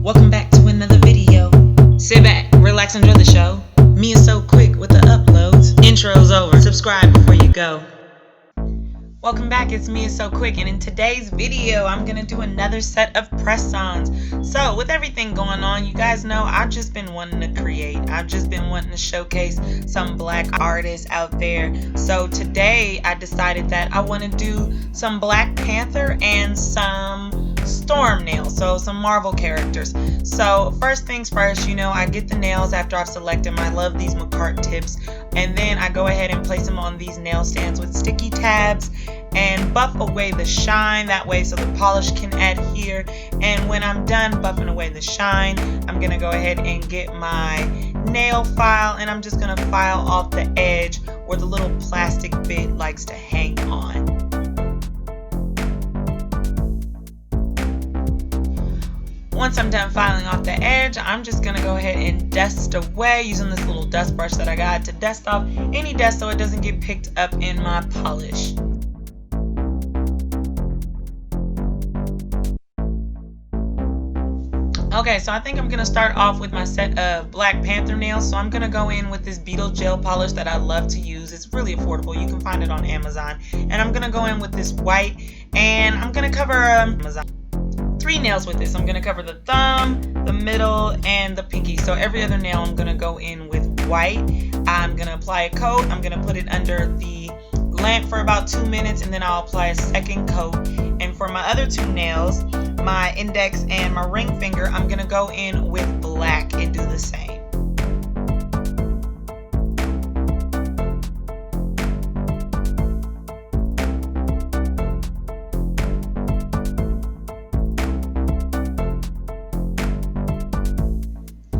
Welcome back to another video. Sit back, relax, enjoy the show. MeiaSoQuick with the uploads. Intro's over. Subscribe before you go. Welcome back, it's MeiaSoQuick, and in today's video I'm gonna do another set of press-ons. So with everything going on, you guys know I've just been wanting to create. I've just been wanting to showcase some black artists out there. So today I decided that I want to do some Black Panther and some Storm nails, so some Marvel characters. So first things first, you know, I get the nails after I've selected them. I love these Makartt tips, and then I go ahead and place them on these nail stands with sticky tabs and buff away the shine, that way so the polish can adhere. And when I'm done buffing away the shine, I'm gonna go ahead and get my nail file, and I'm just gonna file off the edge where the little plastic bit likes to hang on. Once I'm done filing off the edge, I'm just going to go ahead and dust away using this little dust brush that I got to dust off any dust so it doesn't get picked up in my polish. Okay, so I think I'm going to start off with my set of Black Panther nails. So I'm going to go in with this Beetles gel polish that I love to use. It's really affordable. You can find it on Amazon. And I'm going to go in with this white, and I'm going to cover 3 nails with this. I'm going to cover the thumb, the middle, and the pinky. So every other nail I'm going to go in with white. I'm going to apply a coat. I'm going to put it under the lamp for about 2 minutes, and then I'll apply a second coat. And for my other 2 nails, my index and my ring finger, I'm going to go in with black and do the same.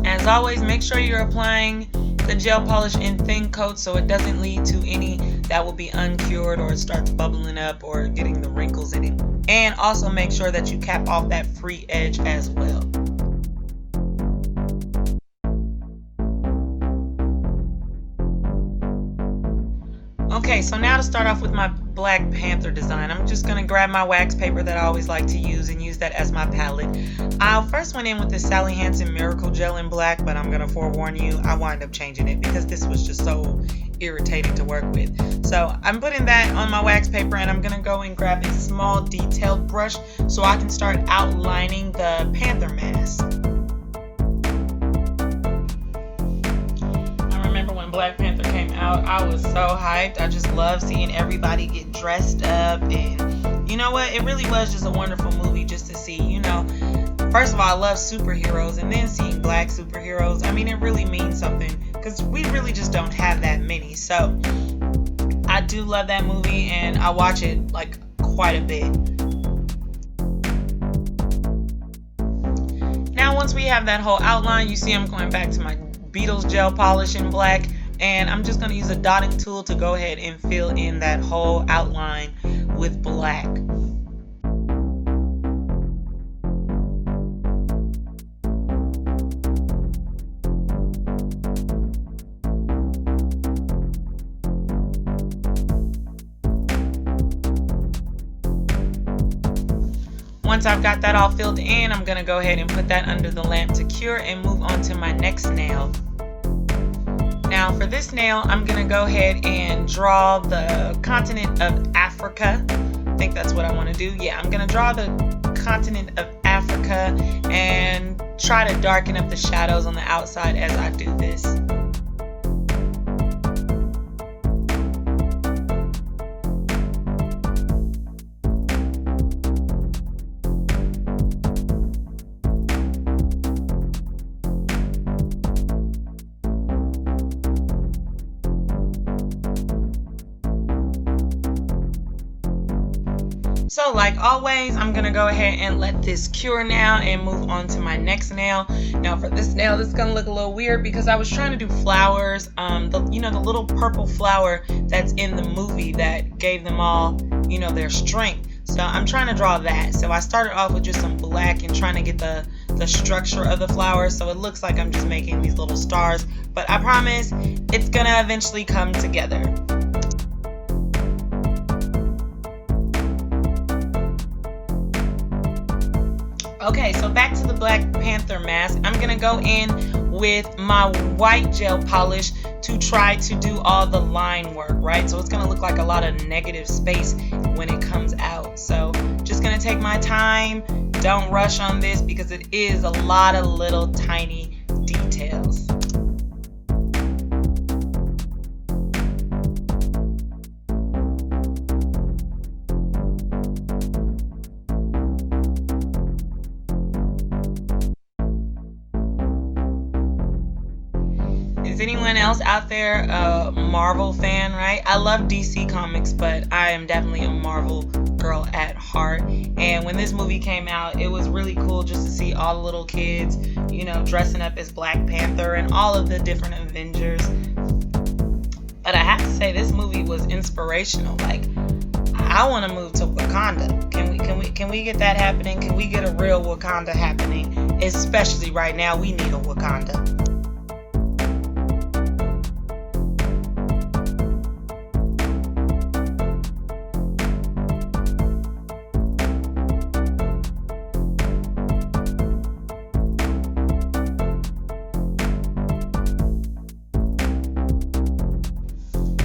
As always, make sure you're applying the gel polish in thin coats so it doesn't lead to any that will be uncured or it starts bubbling up or getting the wrinkles in it. And also make sure that you cap off that free edge as well. Okay, so now to start off with my Black Panther design, I'm just going to grab my wax paper that I always like to use and use that as my palette. I first went in with this Sally Hansen Miracle Gel in black, but I'm going to forewarn you, I wind up changing it because this was just so irritating to work with. So I'm putting that on my wax paper, and I'm going to go and grab a small detailed brush so I can start outlining the panther mask. Black Panther came out, I was so hyped. I just love seeing everybody get dressed up, and you know what, it really was just a wonderful movie just to see. You know, first of all, I love superheroes, and then seeing black superheroes, I mean, it really means something because we really just don't have that many. So I do love that movie, and I watch it like quite a bit. Now once we have that whole outline, you see I'm going back to my Beetles gel polish in black, and I'm just going to use a dotting tool to go ahead and fill in that whole outline with black. Once I've got that all filled in, I'm going to go ahead and put that under the lamp to cure and move on to my next nail. Now for this nail, I'm going to go ahead and draw the continent of Africa. I think that's what I want to do. Yeah, I'm going to draw the continent of Africa and try to darken up the shadows on the outside as I do this. So like always, I'm going to go ahead and let this cure now and move on to my next nail. Now for this nail, this is going to look a little weird because I was trying to do flowers. You know, the little purple flower that's in the movie that gave them all, you know, their strength. So I'm trying to draw that. So I started off with just some black and trying to get the structure of the flower so it looks like I'm just making these little stars. But I promise it's going to eventually come together. Okay, so back to the Black Panther mask. I'm gonna go in with my white gel polish to try to do all the line work, right? So it's gonna look like a lot of negative space when it comes out. So just gonna take my time. Don't rush on this because it is a lot of little tiny details. Is anyone else out there a Marvel fan, right? I love DC Comics, but I am definitely a Marvel girl at heart. And when this movie came out, it was really cool just to see all the little kids, you know, dressing up as Black Panther and all of the different Avengers. But I have to say, this movie was inspirational. Like, I want to move to Wakanda. Can we get that happening? Can we get a real Wakanda happening? Especially right now, we need a Wakanda.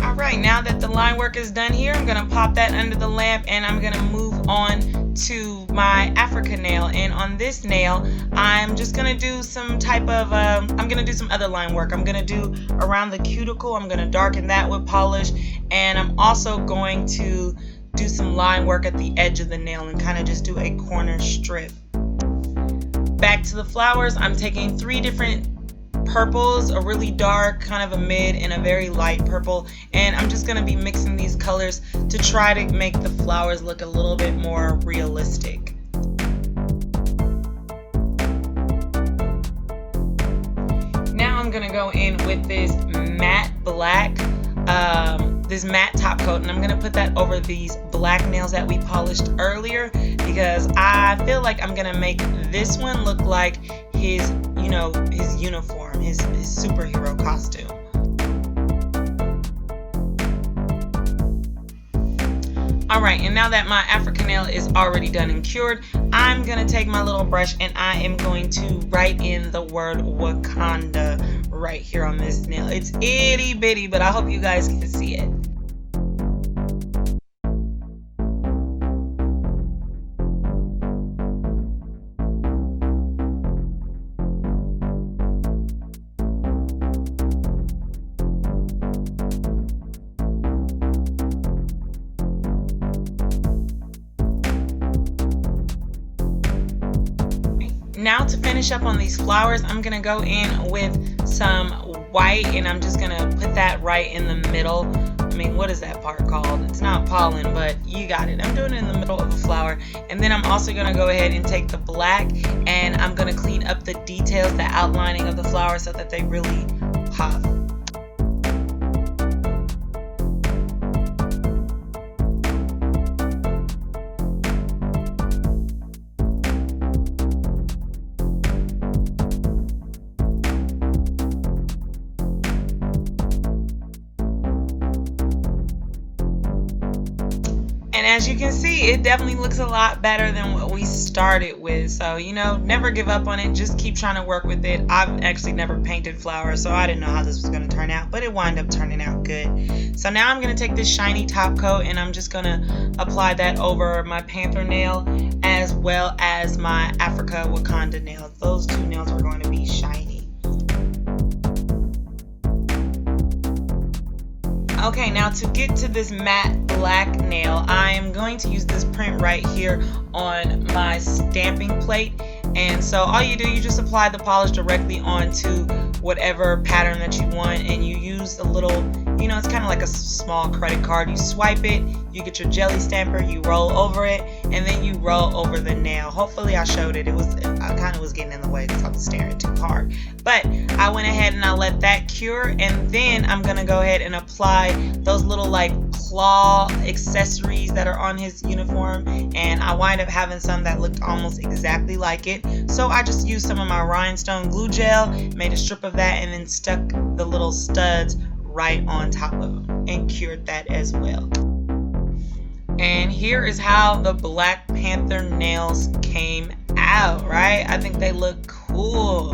Alright, now that the line work is done here, I'm going to pop that under the lamp and I'm going to move on to my Africa nail. And on this nail, I'm just going to do some type of, I'm going to do some other line work. I'm going to do around the cuticle. I'm going to darken that with polish. And I'm also going to do some line work at the edge of the nail and kind of just do a corner strip. Back to the flowers, I'm taking 3 different purples, a really dark, kind of a mid, and a very light purple, and I'm just going to be mixing these colors to try to make the flowers look a little bit more realistic. Now I'm going to go in with this matte black, this matte top coat, and I'm going to put that over these black nails that we polished earlier because I feel like I'm going to make this one look like his, you know, his uniform, his superhero costume. Alright, and now that my Africa nail is already done and cured, I'm going to take my little brush and I am going to write in the word Wakanda right here on this nail. It's itty bitty, but I hope you guys can see it. Now to finish up on these flowers, I'm going to go in with some white and I'm just going to put that right in the middle. I mean, what is that part called? It's not pollen, but you got it. I'm doing it in the middle of the flower. And then I'm also going to go ahead and take the black and I'm going to clean up the details, the outlining of the flower so that they really pop. And as you can see, it definitely looks a lot better than what we started with. So, you know, never give up on it. Just keep trying to work with it. I've actually never painted flowers, so I didn't know how this was going to turn out, but it wound up turning out good. So now I'm going to take this shiny top coat and I'm just going to apply that over my Panther nail as well as my Africa Wakanda nail. Those 2 nails are going to be shiny. Okay, now to get to this matte black nail, I am going to use this print right here on my stamping plate. And so all you do, you just apply the polish directly onto whatever pattern that you want, and you use a little, you know, it's kind of like a small credit card. You swipe it, you get your jelly stamper, you roll over it, and then you roll over the nail. Hopefully I showed it. I kind of was getting in the way because I was staring too hard. But I went ahead and I let that cure, and then I'm going to go ahead and apply those little like claw accessories that are on his uniform, and I wind up having some that looked almost exactly like it. So I just used some of my rhinestone glue gel, made a strip of that, and then stuck the little studs right on top of them and cured that as well. And here is how the Black Panther nails came out, right? I think they look cool.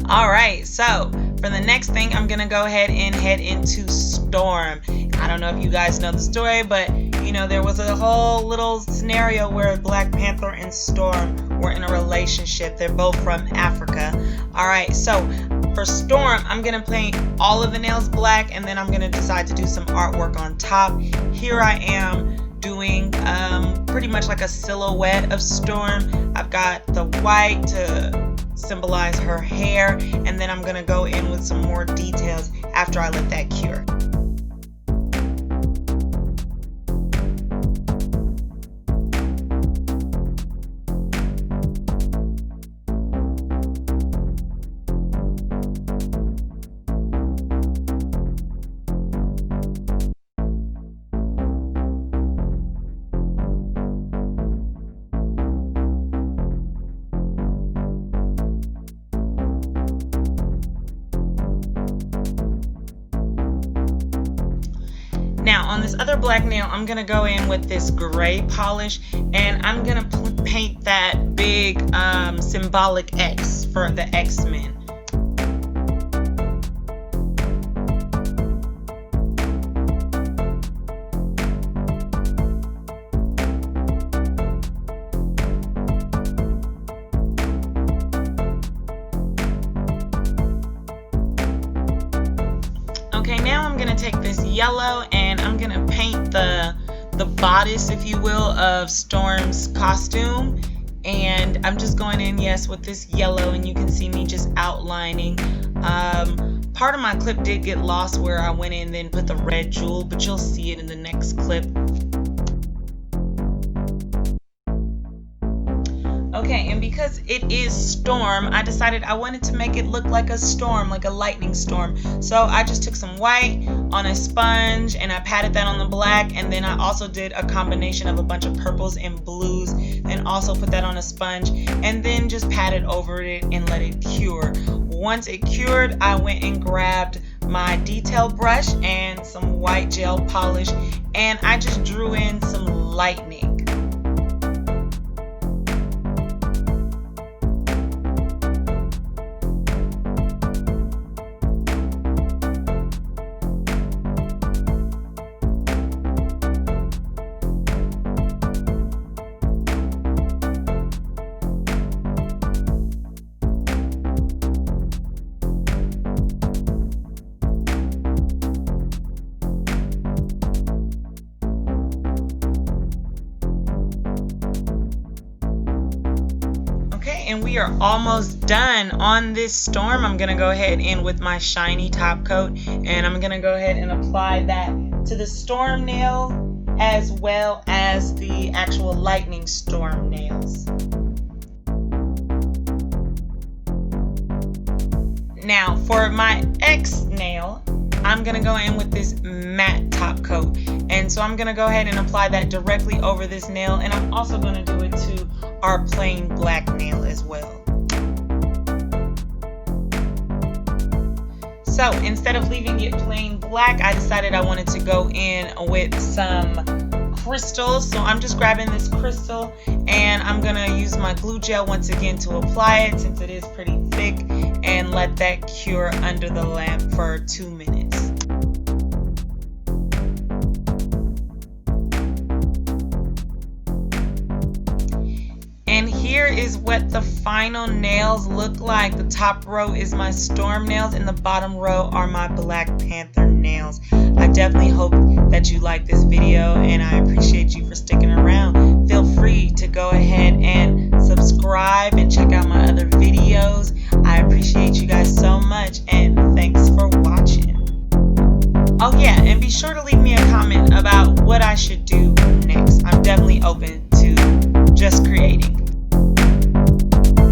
All right, so for the next thing, I'm gonna go ahead and head into Storm. I don't know if you guys know the story, but you know, there was a whole little scenario where Black Panther and Storm were in a relationship. They're both from Africa. All right, so for Storm, I'm gonna paint all of the nails black, and then I'm gonna decide to do some artwork on top. Here I am doing pretty much like a silhouette of Storm. I've got the white to symbolize her hair, and then I'm gonna go in with some more details after I let that cure. Now on this other black nail, I'm gonna go in with this gray polish, and I'm gonna paint that big symbolic X for the X-Men. Okay, now I'm gonna take this yellow and I'm gonna paint the bodice, if you will, of Storm's costume. And I'm just going in, yes, with this yellow, and you can see me just outlining. Part of my clip did get lost where I went in and then put the red jewel, but you'll see it in the next clip. Okay, and because it is Storm, I decided I wanted to make it look like a storm, like a lightning storm. So I just took some white on a sponge and I patted that on the black, and then I also did a combination of a bunch of purples and blues and also put that on a sponge, and then just patted over it and let it cure. Once it cured, I went and grabbed my detail brush and some white gel polish, and I just drew in some lightning. And we are almost done on this Storm. I'm gonna go ahead in with my shiny top coat, and I'm gonna go ahead and apply that to the Storm nail as well as the actual lightning Storm nails. Now for my X nail, I'm gonna go in with this matte top coat, and so I'm gonna go ahead and apply that directly over this nail, and I'm also gonna do it to our plain black nail as well. So instead of leaving it plain black, I decided I wanted to go in with some crystals. So I'm just grabbing this crystal, and I'm gonna use my glue gel once again to apply it, since it is pretty thick, and let that cure under the lamp for 2 minutes. And here is what the final nails look like. The top row is my Storm nails, and the bottom row are my Black Panther nails. I definitely hope that you like this video, and I appreciate you for sticking around. Feel free to go ahead and subscribe and check out my other videos. I appreciate you guys so much, and thanks for watching. Oh yeah, and be sure to leave me a comment about what I should do next. I'm definitely open